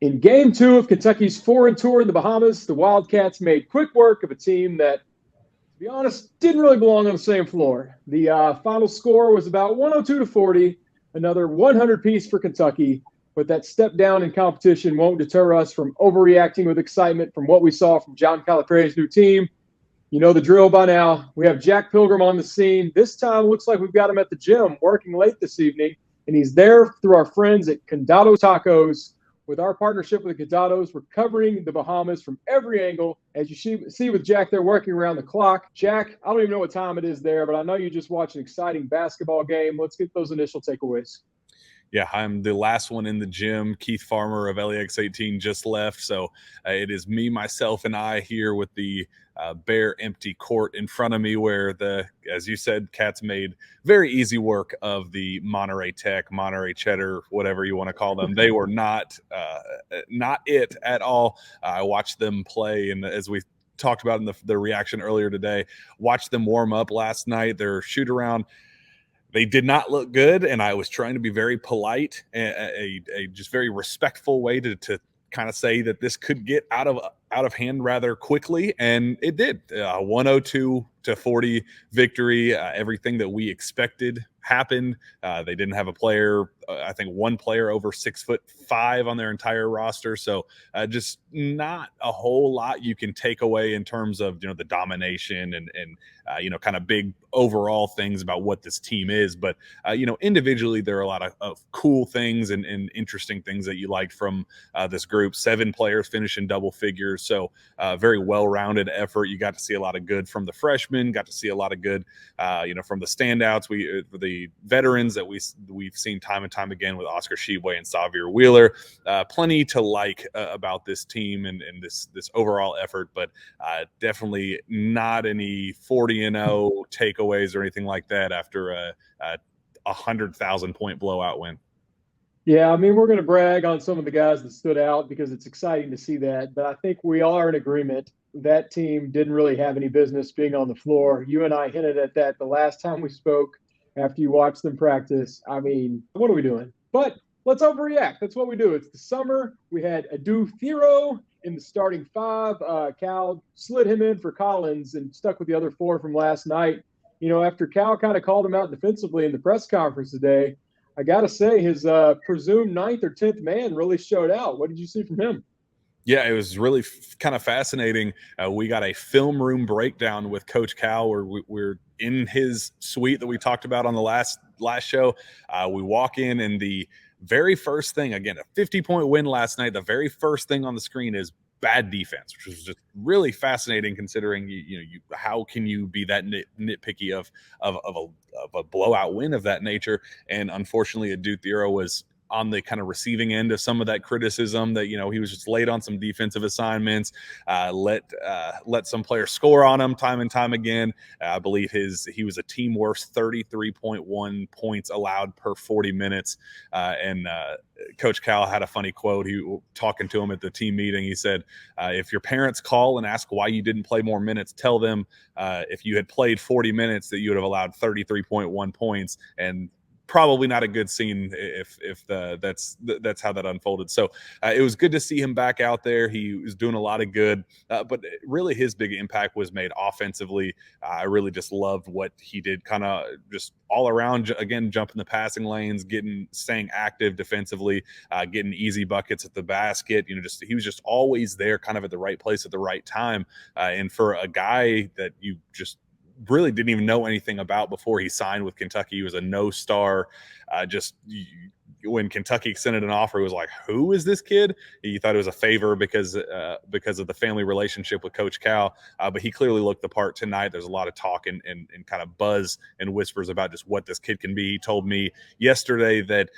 In game two of Kentucky's foreign tour in the Bahamas, the Wildcats made quick work of a team that, to be honest, didn't really belong on the same floor. The final score was about 102-40, another 100 piece for Kentucky, but that step down in competition won't deter us from overreacting with excitement from what we saw from John Calipari's new team. You know the drill by now. We have Jack Pilgrim on the scene. This time looks like we've got him at the gym working late this evening, and he's there through our friends at Condado Tacos. With our partnership with the Condados, we're covering the Bahamas from every angle. As you see with Jack, they're working around the clock. Jack, I don't even know what time it is there, but I know you just watched an exciting basketball game. Let's get those initial takeaways. Yeah, I'm the last one in the gym. Keith Farmer of LEX18 just left. So it is me, myself, and I here with the bare empty court in front of me where as you said, Cats made very easy work of the Monterrey Tech, Monterey Cheddar, whatever you want to call them. They were not it at all. I watched them play, and as we talked about in the reaction earlier today, watched them warm up last night. Their shoot around, they did not look good, and I was trying to be very polite, a just very respectful way to kind of say that this could get out of hand rather quickly, and it did. 102-40 victory. Everything that we expected happened. They didn't have a player, I think one player over 6'5" on their entire roster. So just not a whole lot you can take away in terms of, the domination and kind of big overall things about what this team is. But, individually, there are a lot of cool things and interesting things that you liked from this group. 7 players finishing double figures. So very well-rounded effort. You got to see a lot of good from the freshmen, got to see a lot of good, from the standouts. The veterans that we've seen time and time again with Oscar Sheboy and Xavier Wheeler. Plenty to like about this team and this overall effort, but definitely not any 40-0 takeaways or anything like that after a 100,000-point blowout win. Yeah, I mean, we're going to brag on some of the guys that stood out because it's exciting to see that. But I think we all are in agreement that team didn't really have any business being on the floor. You and I hinted at that the last time we spoke after you watched them practice. I mean, what are we doing? But let's overreact. That's what we do. It's the summer. We had Adu Thero in the starting 5. Cal slid him in for Collins and stuck with the other 4 from last night. After Cal kind of called him out defensively in the press conference today, I got to say his presumed 9th or 10th man really showed out. What did you see from him? Yeah, it was really kind of fascinating. We got a film room breakdown with Coach Cal where we're in his suite that we talked about on the last show. We walk in, and the very first thing, again, a 50-point win last night, the very first thing on the screen is bad defense, which was just really fascinating considering how can you be that nitpicky of a blowout win of that nature. And unfortunately, Adu Thero was on the kind of receiving end of some of that criticism that, he was just late on some defensive assignments, let some players score on him time and time again. I believe he was a team worst 33.1 points allowed per 40 minutes. And Coach Cal had a funny quote. He talking to him at the team meeting. He said, if your parents call and ask why you didn't play more minutes, tell them if you had played 40 minutes that you would have allowed 33.1 points. And probably not a good scene if that's how that unfolded. So it was good to see him back out there. He was doing a lot of good, but really his big impact was made offensively. I really just loved what he did, kind of just all around, again, jumping the passing lanes, staying active defensively, getting easy buckets at the basket. He was just always there, kind of at the right place at the right time. And for a guy that you just really didn't even know anything about before he signed with Kentucky. He was a no-star. When Kentucky extended an offer, he was like, who is this kid? He thought it was a favor because of the family relationship with Coach Cal. But he clearly looked the part tonight. There's a lot of talk and kind of buzz and whispers about just what this kid can be. He told me yesterday that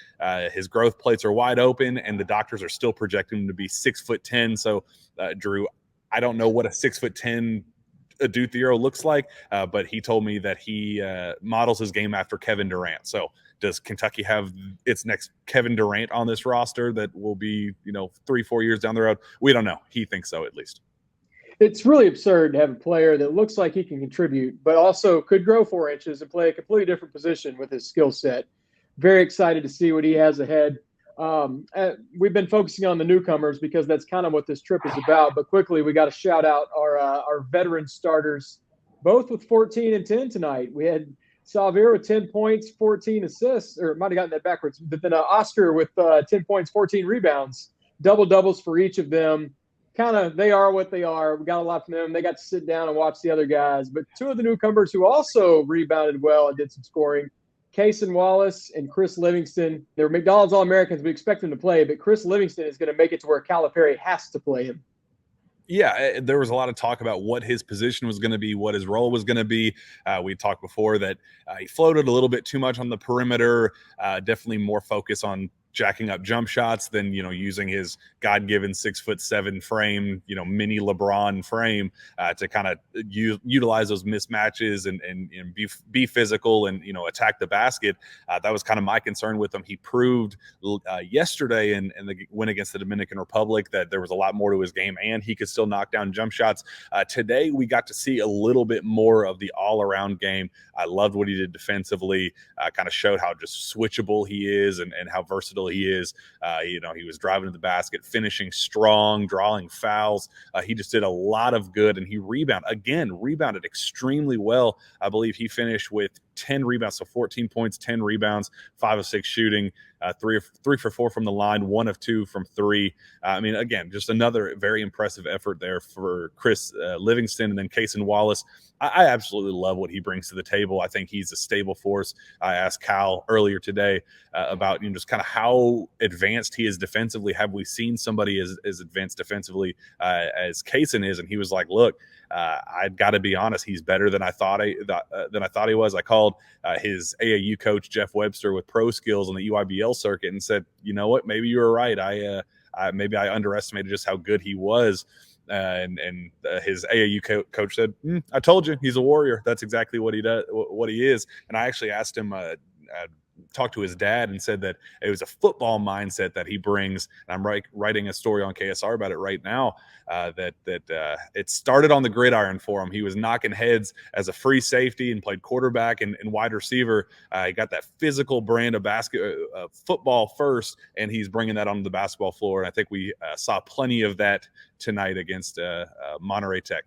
his growth plates are wide open and the doctors are still projecting him to be 6'10". So, Drew, I don't know what a 6'10" Adu Thero looks like, but he told me that he models his game after Kevin Durant. So does Kentucky have its next Kevin Durant on this roster that will be, 3-4 years down the road? We don't know. He thinks so, at least. It's really absurd to have a player that looks like he can contribute, but also could grow 4 inches and play a completely different position with his skill set. Very excited to see what he has ahead. We've been focusing on the newcomers because that's kind of what this trip is about. But quickly, we got to shout out our veteran starters, both with 14 and 10 tonight. We had Salvir with 10 points, 14 assists, or might have gotten that backwards. But then Oscar with 10 points, 14 rebounds, double doubles for each of them. They are what they are. We got a lot from them. They got to sit down and watch the other guys. But two of the newcomers who also rebounded well and did some scoring, Kason Wallace and Chris Livingston. They're McDonald's All-Americans. We expect them to play, but Chris Livingston is going to make it to where Calipari has to play him. Yeah, there was a lot of talk about what his position was going to be, what his role was going to be. We talked before that he floated a little bit too much on the perimeter, definitely more focus on jacking up jump shots than, using his God-given 6'7" frame, mini LeBron frame to kind of utilize those mismatches and be physical and, attack the basket. That was kind of my concern with him. He proved yesterday in the win against the Dominican Republic that there was a lot more to his game and he could still knock down jump shots. Today, we got to see a little bit more of the all-around game. I loved what he did defensively, kind of showed how just switchable he is and how versatile he is. He was driving to the basket, finishing strong, drawing fouls. He just did a lot of good, and he rebounded extremely well. I believe he finished with 10 rebounds, so 14 points, 10 rebounds, 5 of 6 shooting, 3 for 4 from the line, 1 of 2 from 3. Again, just another very impressive effort there for Chris Livingston. And then Kason Wallace, I absolutely love what he brings to the table. I think he's a stable force. I asked Cal earlier today about just kind of how advanced he is defensively. Have we seen somebody as advanced defensively as Kason is? And he was like, look, I've got to be honest, he's better than I thought he was. I called his AAU coach, Jeff Webster, with pro skills on the UIBL circuit and said, you know what, maybe you were right. Maybe I underestimated just how good he was. And his AAU coach said, I told you, he's a warrior. That's exactly what he does, what he is. And I actually asked him, talked to his dad and said that it was a football mindset that he brings. And I'm writing a story on KSR about it right now, that it started on the gridiron for him. He was knocking heads as a free safety and played quarterback and wide receiver. He got that physical brand of football first, and he's bringing that onto the basketball floor. And I think we saw plenty of that tonight against Monterrey Tech.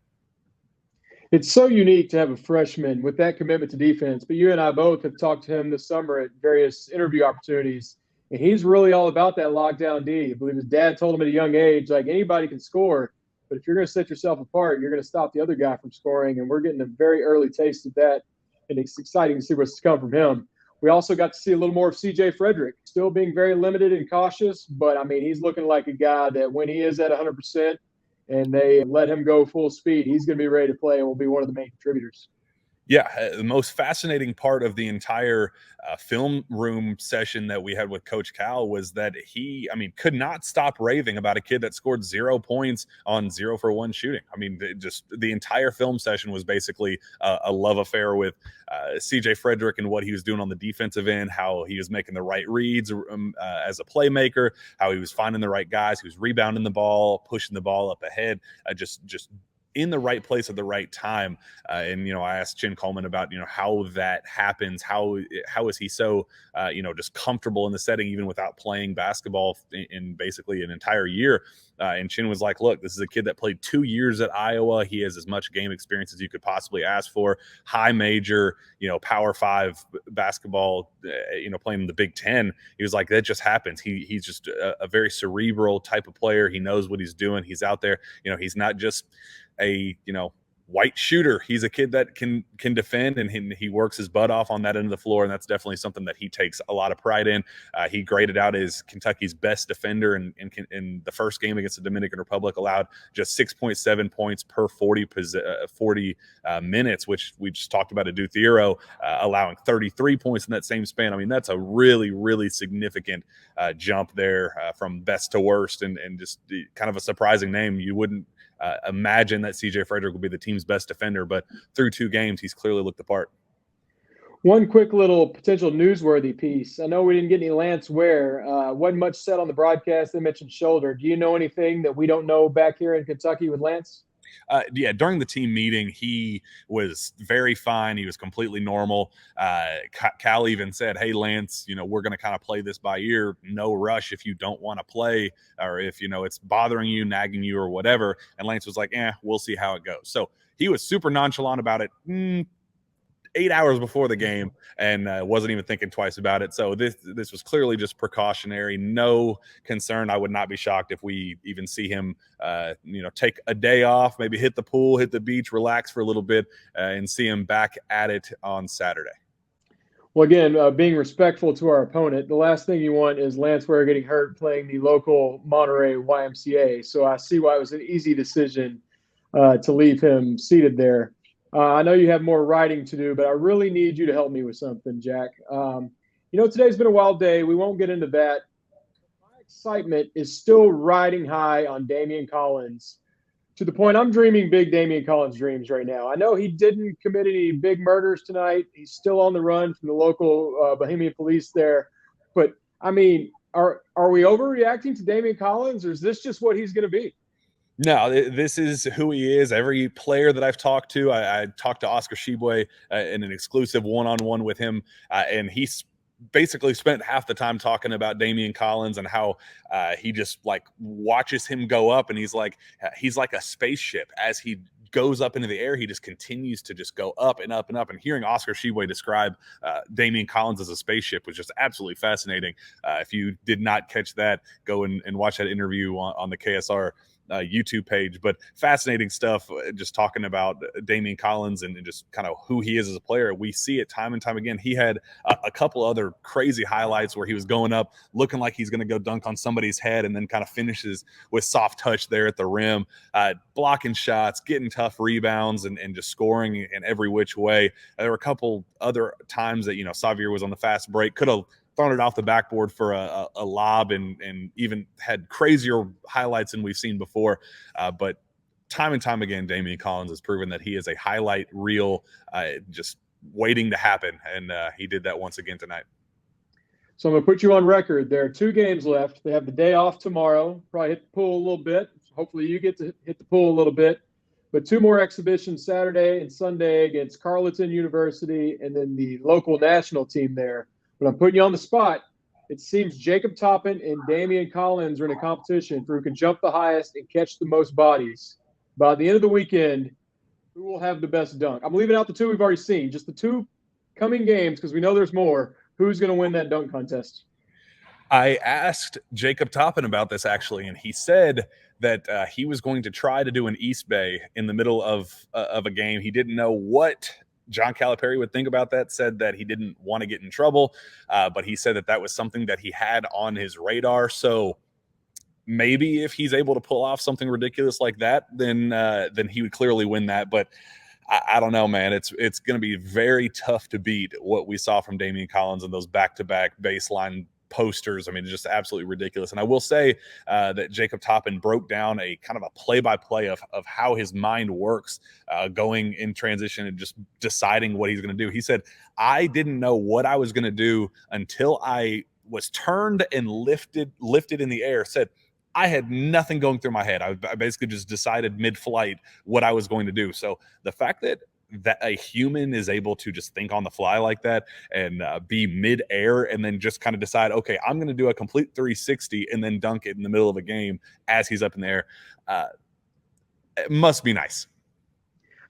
It's so unique to have a freshman with that commitment to defense. But you and I both have talked to him this summer at various interview opportunities, and he's really all about that lockdown D. I believe his dad told him at a young age, like, anybody can score, but if you're going to set yourself apart, you're going to stop the other guy from scoring. And we're getting a very early taste of that, and it's exciting to see what's to come from him. We also got to see a little more of CJ Frederick, still being very limited and cautious, but, he's looking like a guy that when he is at 100%, and they let him go full speed, he's going to be ready to play and will be one of the main contributors. Yeah, the most fascinating part of the entire film room session that we had with Coach Cal was that he, could not stop raving about a kid that scored 0 points on 0 for 1 shooting. Just the entire film session was basically a love affair with CJ Frederick and what he was doing on the defensive end, how he was making the right reads as a playmaker, how he was finding the right guys, he was rebounding the ball, pushing the ball up ahead, just in the right place at the right time. And I asked Chin Coleman about, how that happens. How is he so, just comfortable in the setting, even without playing basketball in basically an entire year. And Chin was like, look, this is a kid that played 2 years at Iowa. He has as much game experience as you could possibly ask for. High major, Power 5 basketball, playing in the Big Ten. He was like, that just happens. He's just a very cerebral type of player. He knows what he's doing. He's out there. He's not just a white shooter. He's a kid that can defend, and he works his butt off on that end of the floor, and that's definitely something that he takes a lot of pride in. He graded out as Kentucky's best defender in the first game against the Dominican Republic, allowed just 6.7 points per 40 minutes, which we just talked about at Duke Hero, allowing 33 points in that same span. That's a really, really significant jump there from best to worst, and just kind of a surprising name. You wouldn't imagine that CJ Frederick will be the team's best defender, but through 2 games, he's clearly looked the part. One quick little potential newsworthy piece. I know we didn't get any Lance Ware. Wasn't much said on the broadcast. They mentioned shoulder. Do you know anything that we don't know back here in Kentucky with Lance? Yeah, during the team meeting, he was very fine. He was completely normal. Cal even said, "Hey, Lance, we're going to kind of play this by ear. No rush if you don't want to play, or if it's bothering you, nagging you, or whatever." And Lance was like, we'll see how it goes. So he was super nonchalant about it. 8 hours before the game, and wasn't even thinking twice about it. So this was clearly just precautionary. No concern. I would not be shocked if we even see him, take a day off, maybe hit the pool, hit the beach, relax for a little bit, and see him back at it on Saturday. Well, again, being respectful to our opponent, the last thing you want is Lance Ware getting hurt playing the local Monterrey YMCA. So I see why it was an easy decision to leave him seated there. I know you have more writing to do, but I really need you to help me with something, Jack. Today's been a wild day. We won't get into that. My excitement is still riding high on Damian Collins, to the point I'm dreaming big Damian Collins dreams right now. I know he didn't commit any big murders tonight. He's still on the run from the local Bahamian police there. But, I mean, are we overreacting to Damian Collins, or is this just what he's going to be? No, this is who he is. Every player that I've talked to, I talked to Oscar Shibwe in an exclusive one-on-one with him, and he's basically spent half the time talking about Damian Collins and how he just watches him go up, and he's like a spaceship. As he goes up into the air, he just continues to just go up and up and up. And hearing Oscar Shibwe describe Damian Collins as a spaceship was just absolutely fascinating. If you did not catch that, go and watch that interview on the KSR YouTube page. But fascinating stuff, just talking about Damian Collins and just kind of who he is as a player. We see it time and time again. He had a couple other crazy highlights where he was going up looking like he's going to go dunk on somebody's head, and then kind of finishes with soft touch there at the rim, blocking shots, getting tough rebounds, and just scoring in every which way. There were a couple other times that Xavier was on the fast break, could have thrown it off the backboard for a lob, and even had crazier highlights than we've seen before. But time and time again, Damian Collins has proven that he is a highlight reel, just waiting to happen. And he did that once again tonight. So I'm going to put you on record. There are 2 games left. They have the day off tomorrow. Probably hit the pool a little bit. Hopefully you get to hit the pool a little bit. But 2 more exhibitions, Saturday and Sunday, against Carleton University and then the local national team there. But I'm putting you on the spot. It seems Jacob Toppin and Damian Collins are in a competition for who can jump the highest and catch the most bodies. By the end of the weekend, who will have the best dunk? I'm leaving out the 2 we've already seen, just the 2 coming games, because we know there's more. Who's going to win that dunk contest? I asked Jacob Toppin about this, actually, and he said that he was going to try to do an East Bay in the middle of a game. He didn't know what John Calipari would think about that, said that he didn't want to get in trouble, but he said that was something that he had on his radar. So maybe if he's able to pull off something ridiculous like that, then he would clearly win that. But I don't know, man. It's going to be very tough to beat what we saw from Damian Collins in those back-to-back baseline posters. I mean, just absolutely ridiculous. And I will say that Jacob Toppin broke down a kind of a play-by-play of how his mind works going in transition and just deciding what he's going to do. He said, I didn't know what I was going to do until I was turned and lifted in the air. Said, I had nothing going through my head. I basically just decided mid-flight what I was going to do. So the fact that a human is able to just think on the fly like that and be mid-air and then just kind of decide, okay, I'm going to do a complete 360 and then dunk it in the middle of a game as he's up in the air, it must be nice.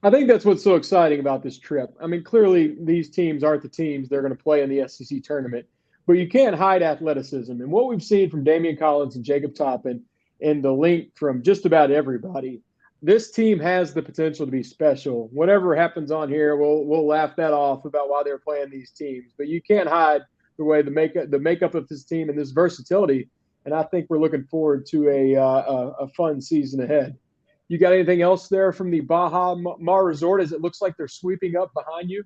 I think that's what's so exciting about this trip. I mean, clearly these teams aren't the teams they're going to play in the SEC tournament, but you can't hide athleticism. And what we've seen from Damian Collins and Jacob Toppin and the link from just about everybody, this team has the potential to be special. Whatever happens on here, we'll laugh that off about why they're playing these teams. But you can't hide the way the makeup of this team and this versatility. And I think we're looking forward to a fun season ahead. You got anything else there from the Bahamas Resort as it looks like they're sweeping up behind you?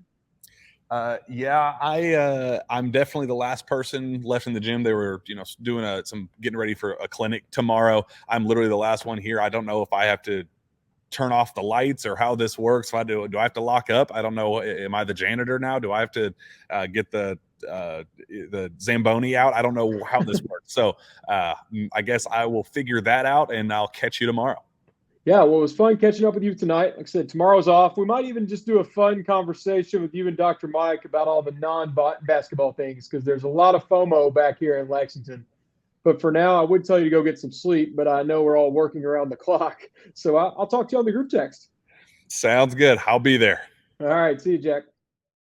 Yeah, I'm definitely the last person left in the gym. They were, doing some getting ready for a clinic tomorrow. I'm literally the last one here. I don't know if I have to turn off the lights or how this works. If I do I have to lock up? I don't know. Am I the janitor now? Do I have to get the Zamboni out? I don't know how this works. So I guess I will figure that out, and I'll catch you tomorrow. Yeah, well, it was fun catching up with you tonight. Like I said, tomorrow's off. We might even just do a fun conversation with you and Dr. Mike about all the non-basketball things because there's a lot of FOMO back here in Lexington. But for now, I would tell you to go get some sleep, but I know we're all working around the clock. So I'll talk to you on the group text. Sounds good. I'll be there. All right. See you, Jack.